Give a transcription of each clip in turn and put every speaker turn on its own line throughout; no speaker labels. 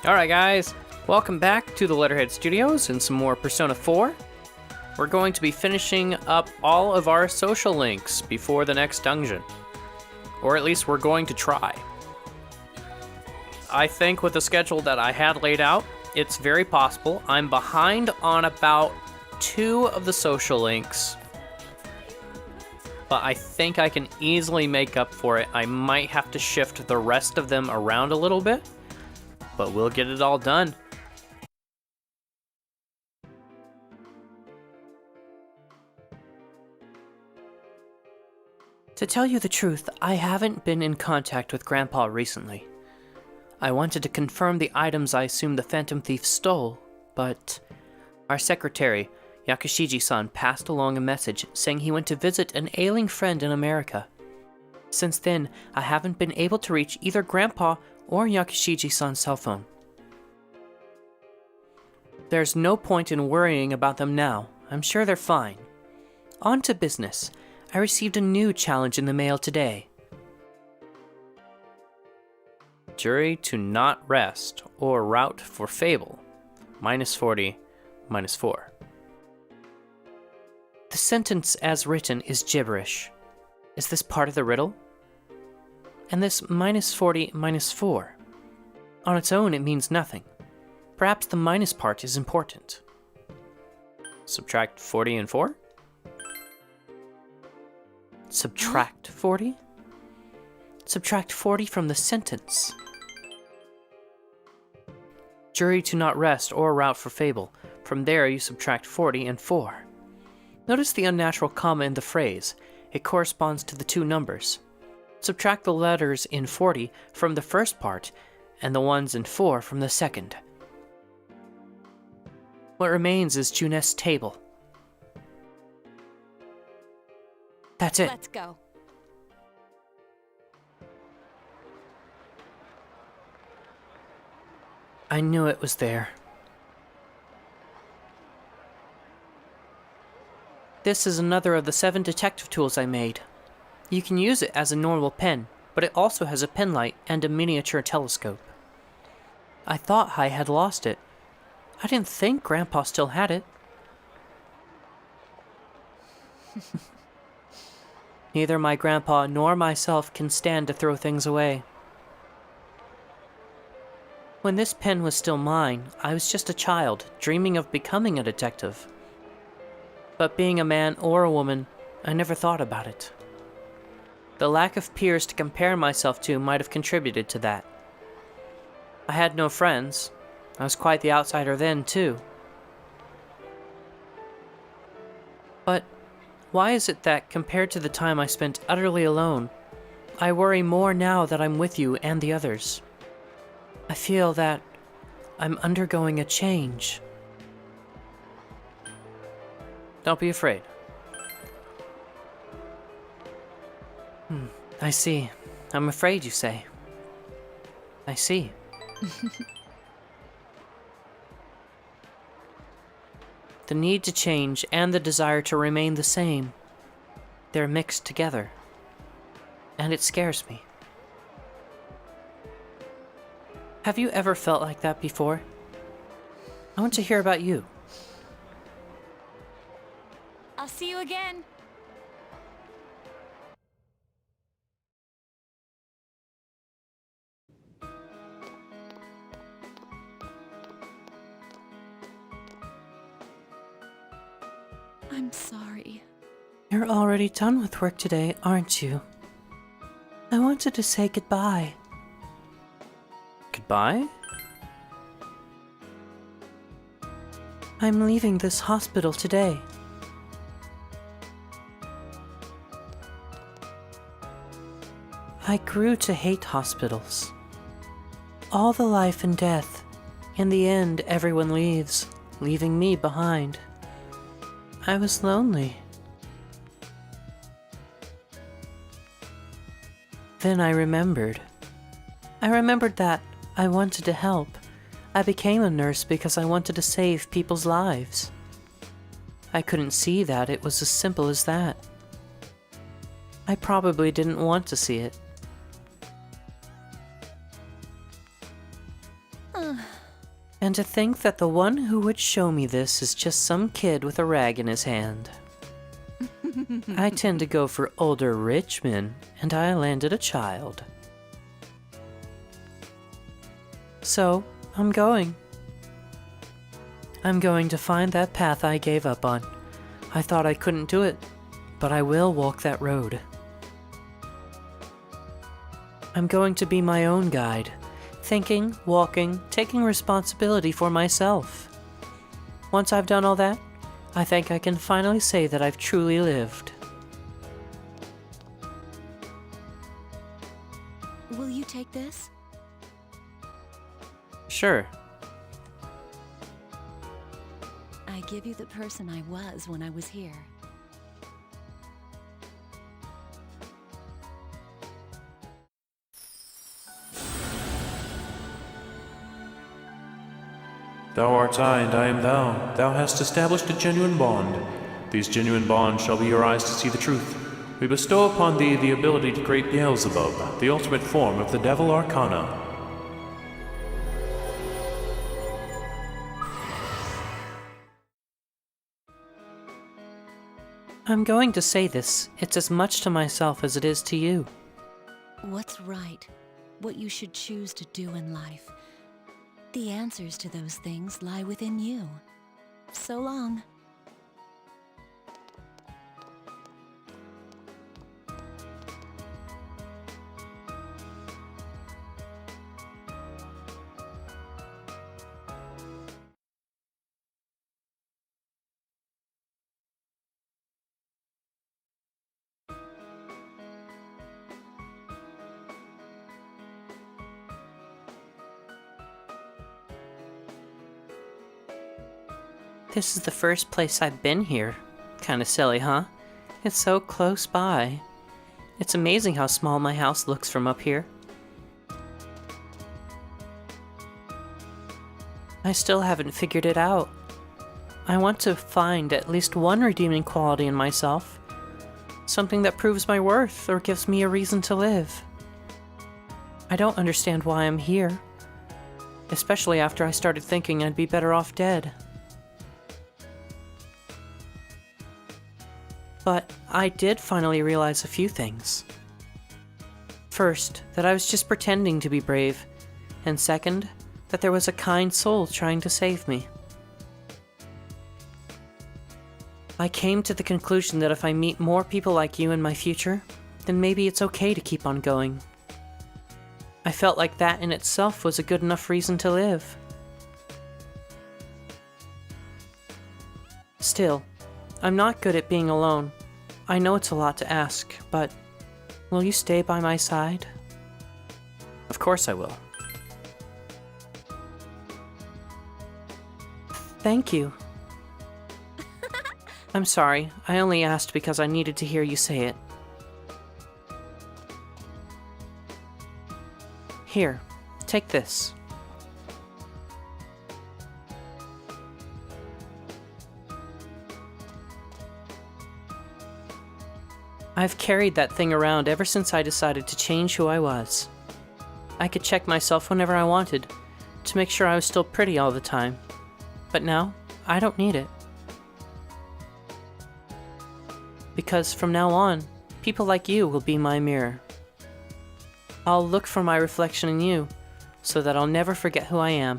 Alright guys, welcome back to the Letterhead Studios and some more Persona 4. We're going to be finishing up all of our social links before the next dungeon. Or at least we're going to try. I think with the schedule that I had laid out, it's very possible. I'm behind on about 2 of the social links. But I think I can easily make up for it. I might have to shift the rest of them around a little bit. But we'll get it all done. To tell you the truth, I haven't been in contact with Grandpa recently. I wanted to confirm the items I assume the Phantom Thief stole, but our secretary, Yakushiji-san, passed along a message saying he went to visit an ailing friend in America. Since then, I haven't been able to reach either Grandpa or Yakushiji-san's cell phone. There's no point in worrying about them now. I'm sure they're fine. On to business. I received a new challenge in the mail today. Jury to not rest or route for fable. -40, -4. The sentence as written is gibberish. Is this part of the riddle? And this -40, -4. On its own, it means nothing. Perhaps the minus part is important. Subtract 40 and 4? Subtract 40? Subtract 40 from the sentence. Jury to not rest or route for fable. From there, you subtract 40 and 4. Notice the unnatural comma in the phrase. It corresponds to the 2 numbers. Subtract the letters in 40 from the first part, and the ones in 4 from the second. What remains is Junes' table. That's it.
Let's go.
I knew it was there. This is another of the 7 detective tools I made. You can use it as a normal pen, but it also has a pen light and a miniature telescope. I thought I had lost it. I didn't think Grandpa still had it. Neither my grandpa nor myself can stand to throw things away. When this pen was still mine, I was just a child, dreaming of becoming a detective. But being a man or a woman, I never thought about it. The lack of peers to compare myself to might have contributed to that. I had no friends. I was quite the outsider then, too. But why is it that, compared to the time I spent utterly alone, I worry more now that I'm with you and the others? I feel that I'm undergoing a change. Don't be afraid. I see. I'm afraid, you say. I see. The need to change and the desire to remain the same, they're mixed together. And it scares me. Have you ever felt like that before? I want to hear about you.
I'll see you again. I'm sorry.
You're already done with work today, aren't you? I wanted to say goodbye. Goodbye? I'm leaving this hospital today. I grew to hate hospitals. All the life and death. In the end, everyone leaves, leaving me behind. I was lonely. Then I remembered. I remembered that I wanted to help. I became a nurse because I wanted to save people's lives. I couldn't see that it was as simple as that. I probably didn't want to see it. And to think that the one who would show me this is just some kid with a rag in his hand. I tend to go for older rich men, and I landed a child. So, I'm going. I'm going to find that path I gave up on. I thought I couldn't do it, but I will walk that road. I'm going to be my own guide, thinking, walking, taking responsibility for myself. Once I've done all that, I think I can finally say that I've truly lived.
Will you take this?
Sure.
I give you the person I was when I was here.
Thou art I, and I am thou. Thou hast established a genuine bond. These genuine bonds shall be your eyes to see the truth. We bestow upon thee the ability to create Beelzebub, the ultimate form of the Devil Arcana.
I'm going to say this. It's as much to myself as it is to you.
What's right? What you should choose to do in life? The answers to those things lie within you. So long.
This is the first place I've been here. Kinda silly, huh? It's so close by. It's amazing how small my house looks from up here. I still haven't figured it out. I want to find at least one redeeming quality in myself. Something that proves my worth or gives me a reason to live. I don't understand why I'm here. Especially after I started thinking I'd be better off dead. But I did finally realize a few things. First, that I was just pretending to be brave, and second, that there was a kind soul trying to save me. I came to the conclusion that if I meet more people like you in my future, then maybe it's okay to keep on going. I felt like that in itself was a good enough reason to live. Still, I'm not good at being alone. I know it's a lot to ask, but will you stay by my side? Of course I will. Thank you. I'm sorry, I only asked because I needed to hear you say it. Here, take this. I've carried that thing around ever since I decided to change who I was. I could check myself whenever I wanted, to make sure I was still pretty all the time. But now, I don't need it. Because from now on, people like you will be my mirror. I'll look for my reflection in you, so that I'll never forget who I am.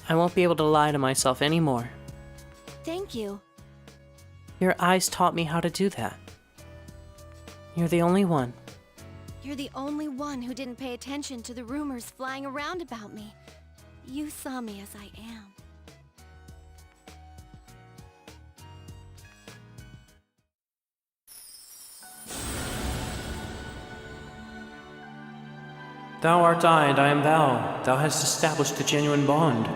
I won't be able to lie to myself anymore.
Thank you.
Your eyes taught me how to do that. You're the only one.
You're the only one who didn't pay attention to the rumors flying around about me. You saw me as I am.
Thou art I, and I am thou. Thou hast established a genuine bond.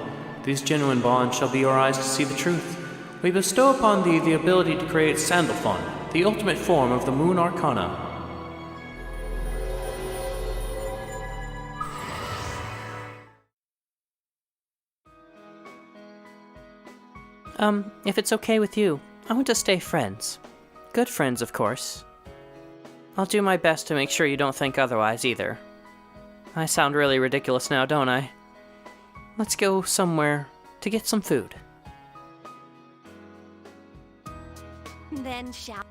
These genuine bonds shall be your eyes to see the truth. We bestow upon thee the ability to create Sandalphon, the ultimate form of the Moon Arcana.
If it's okay with you, I want to stay friends. Good friends, of course. I'll do my best to make sure you don't think otherwise either. I sound really ridiculous now, don't I? let's go somewhere to get some food.
Then shall...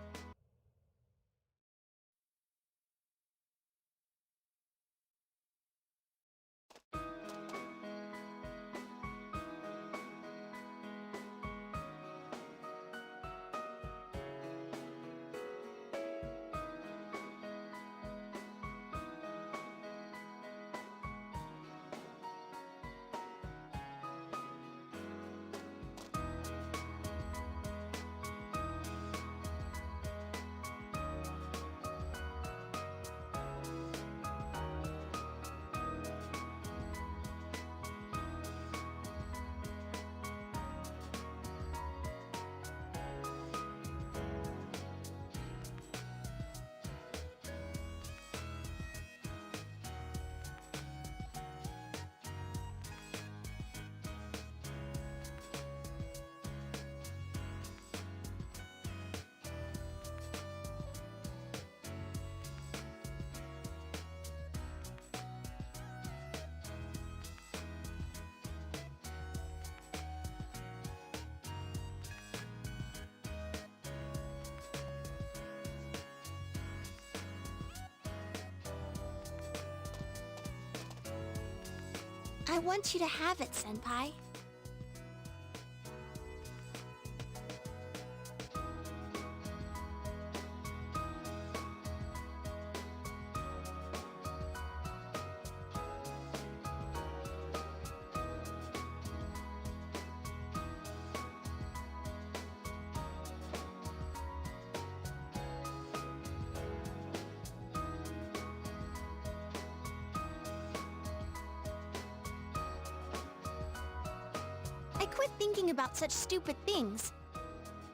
I want you to have it, Senpai. I quit thinking about such stupid things.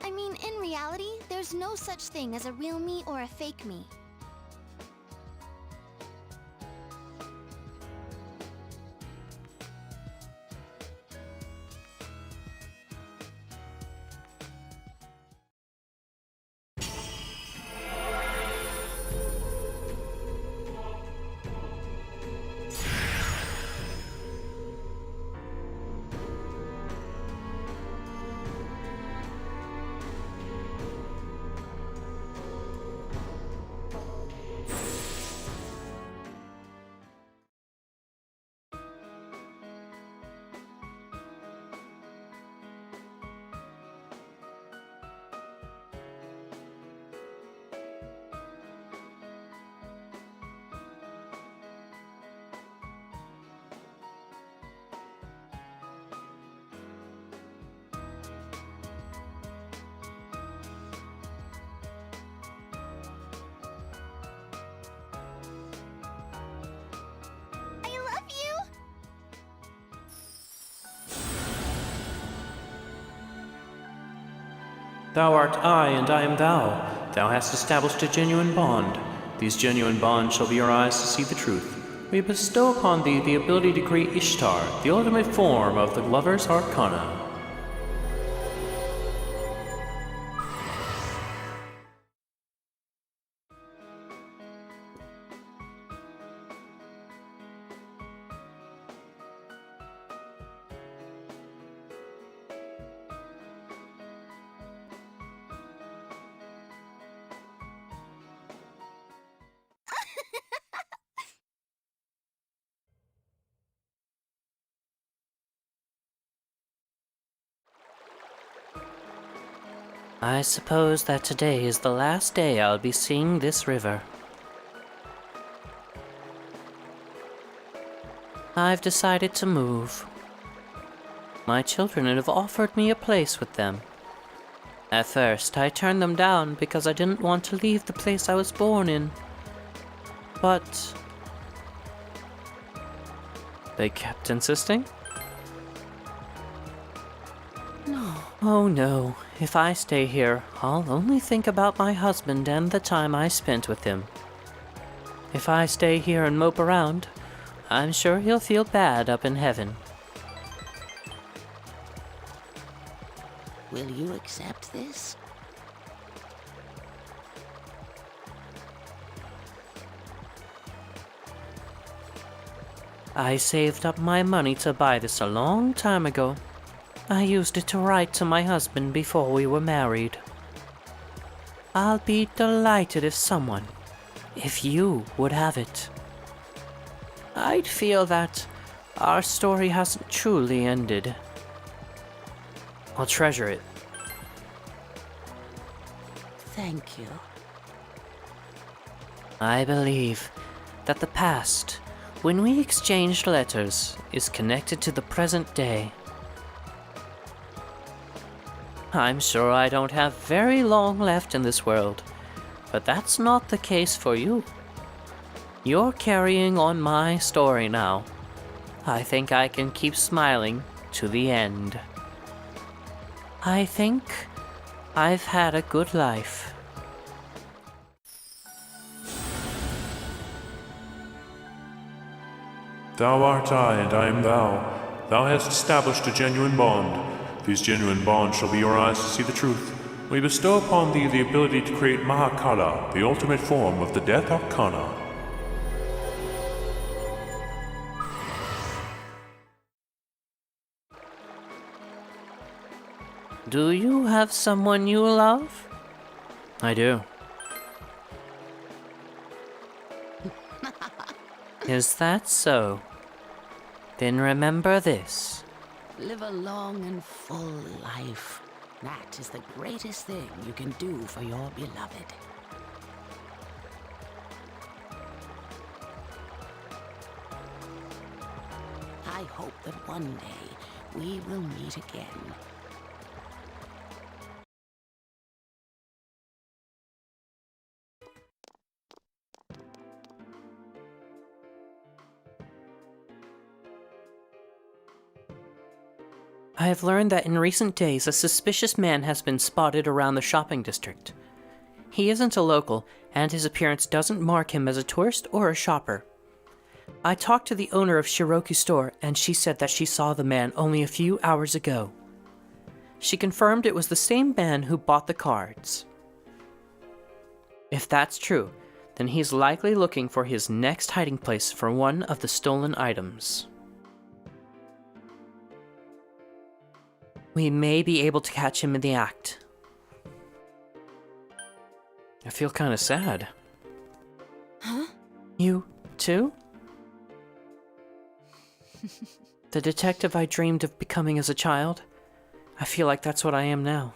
I mean, in reality, there's no such thing as a real me or a fake me. I love you!
Thou art I, and I am thou. Thou hast established a genuine bond. These genuine bonds shall be your eyes to see the truth. We bestow upon thee the ability to create Ishtar, the ultimate form of the lover's arcana.
I suppose that today is the last day I'll be seeing this river. I've decided to move. My children have offered me a place with them. At first, I turned them down because I didn't want to leave the place I was born in. But they kept insisting.
No.
Oh no, if I stay here, I'll only think about my husband and the time I spent with him. If I stay here and mope around, I'm sure he'll feel bad up in heaven.
Will you accept this?
I saved up my money to buy this a long time ago. I used it to write to my husband before we were married. I'll be delighted if you would have it. I'd feel that our story hasn't truly ended. I'll treasure it.
Thank you.
I believe that the past, when we exchanged letters, is connected to the present day. I'm sure I don't have very long left in this world, but that's not the case for you. You're carrying on my story now. I think I can keep smiling to the end. I think I've had a good life.
Thou art I, and I am thou. Thou hast established a genuine bond. These genuine bonds shall be your eyes to see the truth. We bestow upon thee the ability to create Mahakala, the ultimate form of the Death Arcana.
Do you have someone you love? I do. Is that so? Then remember this.
Live a long and full life. That is the greatest thing you can do for your beloved. I hope that one day we will meet again.
I have learned that in recent days a suspicious man has been spotted around the shopping district. He isn't a local, and his appearance doesn't mark him as a tourist or a shopper. I talked to the owner of Shiroku's store, and she said that she saw the man only a few hours ago. She confirmed it was the same man who bought the cards. If that's true, then he's likely looking for his next hiding place for one of the stolen items. We may be able to catch him in the act. I feel kind of sad.
Huh?
You, too? The detective I dreamed of becoming as a child? I feel like that's what I am now.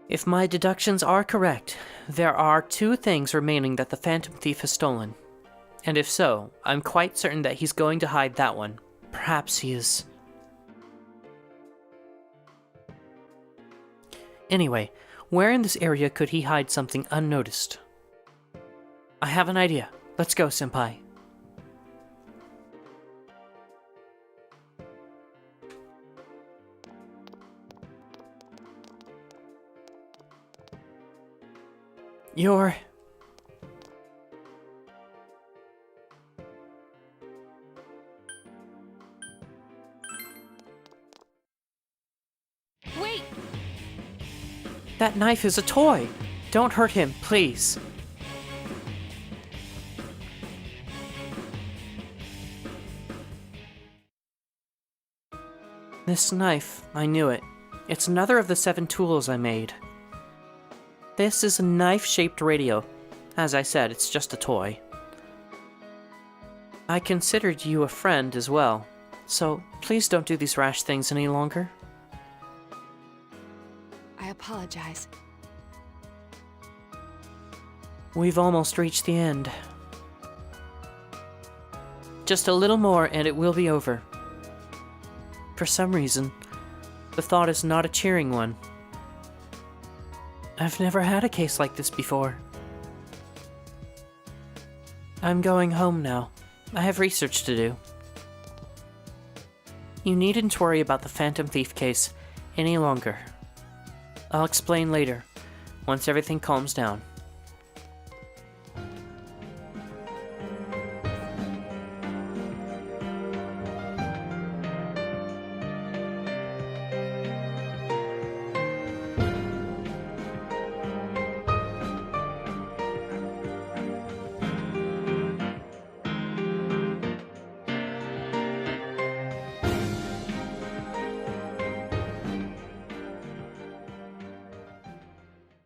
If my deductions are correct, there are 2 things remaining that the Phantom Thief has stolen. And if so, I'm quite certain that he's going to hide that one. Perhaps he is... Anyway, where in this area could he hide something unnoticed? I have an idea. Let's go, Senpai. You're...
Wait!
That knife is a toy! Don't hurt him, please. This knife, I knew it. It's another of the 7 tools I made. This is a knife-shaped radio. As I said, it's just a toy. I considered you a friend as well, so please don't do these rash things any longer.
I apologize.
We've almost reached the end. Just a little more and it will be over. For some reason, the thought is not a cheering one. I've never had a case like this before. I'm going home now. I have research to do. You needn't worry about the Phantom Thief case any longer. I'll explain later, once everything calms down.